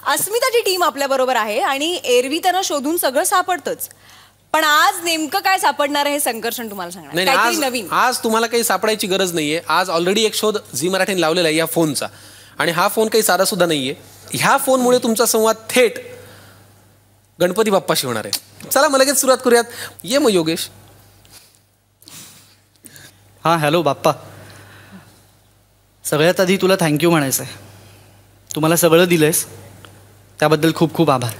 अस्मिताची team आपल्या बरोबर आहे आणि एरवी त्यांना शोधून सगळं सापडतंच. पण आज नेमकं काय सापडणार आहे हे संकर्षण तुम्हाला सांगणार. काहीतरी नवीन. आज तुम्हाला काही सापडायची गरज नाहीये. आज ऑलरेडी एक शोध झी मराठीने लावलेला आहे या फोनचा, आणि हा फोन काही साधा सुद्धा नाहीये. ह्या फोनमुळे तुमचा संवाद थेट गणपती बाप्पाशी होणार आहे. चला मग लगेच सुरुवात करूयात. ये मग योगेश. हां हॅलो बाप्पा. सगळ्यात आधी तुला थँक्यू म्हणायचं आहे. तू मला सगळं दिलंयस त्याबद्दल खूप खूप आभार.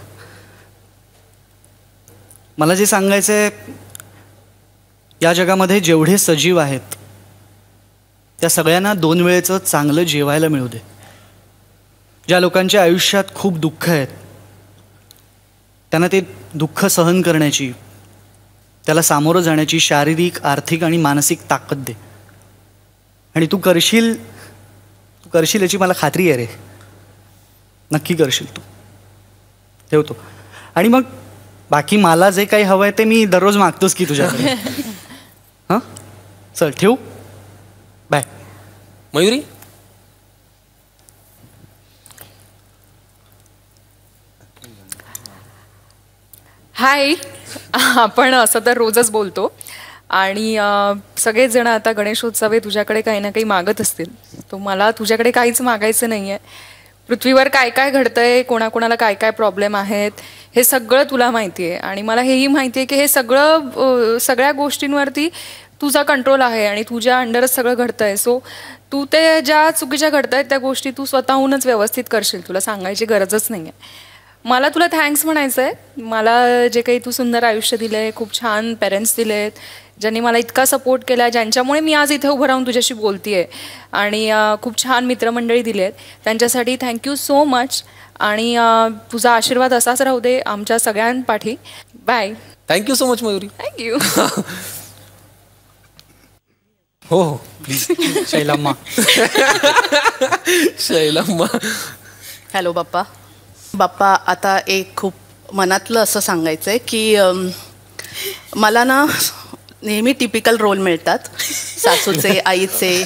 मला जे सांगायचं आहे, या जगामध्ये जेवढे सजीव आहेत त्या सगळ्यांना 2 वेळेचं चांगलं जेवायला मिळू दे. ज्या लोकांच्या आयुष्यात खूप दुःख आहेत त्यांना ते दुःख सहन करण्याची, त्याला सामोरं जाण्याची शारीरिक, आर्थिक आणि मानसिक ताकद दे. आणि तू करशील याची मला खात्री आहे रे. नक्की करशील तू. ठेवतो. आणि मग बाकी मला जे काही हवं आहे ते मी दररोज मागतोच की तुझ्याकडे. हां चल ठेवू. बाय. मयुरी. हाय. आपण असं तर रोजच बोलतो आणि सगळेच जण आता गणेशोत्सवे तुझ्याकडे काही ना काही मागत असतील. तो मला तुझ्याकडे काहीच मागायचं नाही आहे. पृथ्वीवर काय काय घडतंय, कोणाकोणाला काय काय प्रॉब्लेम आहेत, हे सगळं तुला माहिती आहे. आणि मला हेही माहिती आहे की हे सगळ्या गोष्टींवरती तुझा कंट्रोल आहे आणि तुझ्या अंडरच सगळं घडतंय. सो तू ते ज्या चुकीच्या घडत आहेत त्या गोष्टी तू स्वतःहूनच व्यवस्थित करशील. तुला सांगायची गरजच नाही आहे. मला तुला थँक्स म्हणायचं आहे. मला जे काही तू सुंदर आयुष्य दिलं आहे, खूप छान पेरेंट्स दिले आहेत, ज्यांनी मला इतका सपोर्ट केला, ज्यांच्यामुळे मी आज इथे उभं राहून तुझ्याशी बोलते आहे, आणि खूप छान मित्रमंडळी दिली आहेत, त्यांच्यासाठी थँक्यू सो मच. आणि तुझा आशीर्वाद असाच राहू दे आमच्या सगळ्यांपाठी. Bye. Thank you so much Mayuri. Thank you. हो हो प्लीज. शैलम्मा. शैलम्मा. हॅलो बाप्पा. बाप्पा, आता एक खूप मनातलं असं सांगायचं आहे की मला ना नेहमी टिपिकल रोल मिळतात, सासूचे, आईचे,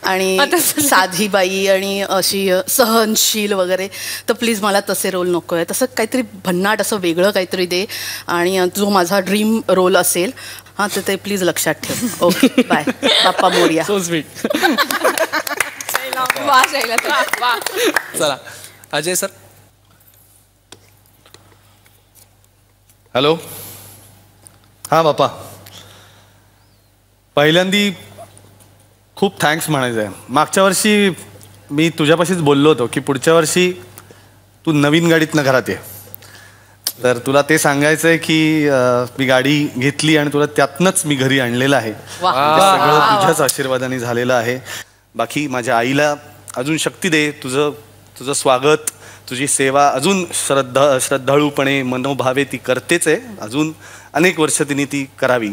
आणि साधी बाई आणि अशी सहनशील वगैरे. तर प्लीज मला तसे रोल नको आहे. तसं काहीतरी भन्नाट असं वेगळं काहीतरी दे, आणि जो माझा ड्रीम रोल असेल हां तर ते प्लीज लक्षात ठेव. Okay bye. Bappa Morya. So sweet. चला अजय सर. हॅलो. हां बाप्पा, पहिल्यांदी खूप थँक्स म्हणायचं आहे. मागच्या वर्षी मी तुझ्यापाशीच बोललो होतो की पुढच्या वर्षी तू नवीन गाडीतनं घरात ये. तर तुला ते सांगायचं आहे की मी गाडी घेतली आणि तुला त्यातनंच मी घरी आणलेलं आहे. सगळं तुझ्याच आशीर्वादाने झालेलं आहे. बाकी माझ्या आईला अजून शक्ती दे. तुझं स्वागत, तुझी सेवा अजून श्रद्धाळूपणे मनोभावे ती करतेच आहे. अजून अनेक वर्ष तिने ती करावी.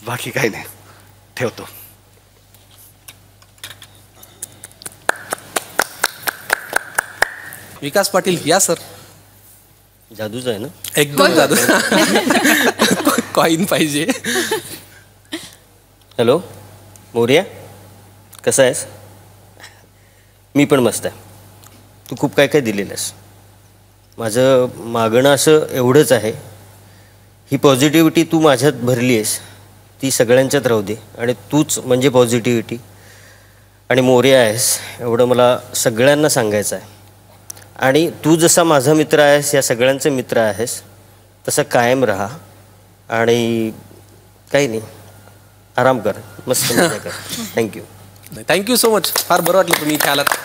बाकी काही नाही. ठेवतो. विकास पाटील या सर. जादूच आहे ना. एकदम जादू. कॉईन पाहिजे. हॅलो मोरया, कसा आहेस? मी पण मस्त आहे. तू खूप काय काय दिलेलं आहेस. माझं मागणं असं एवढंच आहे, ही पॉझिटिव्हिटी तू माझ्यात भरली आहेस ती सगळ्यांच्यात राहू दे. आणि तूच म्हणजे पॉझिटिव्हिटी आणि मोरया आहेस एवढं मला सगळ्यांना सांगायचं आहे. आणि तू जसा माझा मित्र आहेस, या सगळ्यांचे मित्र आहेस, तसं कायम राहा. आणि काही नाही, आराम कर, मस्त मजा कर. थँक्यू. Thank you so much. फार बरं वाटलं तुम्ही इथे आलात.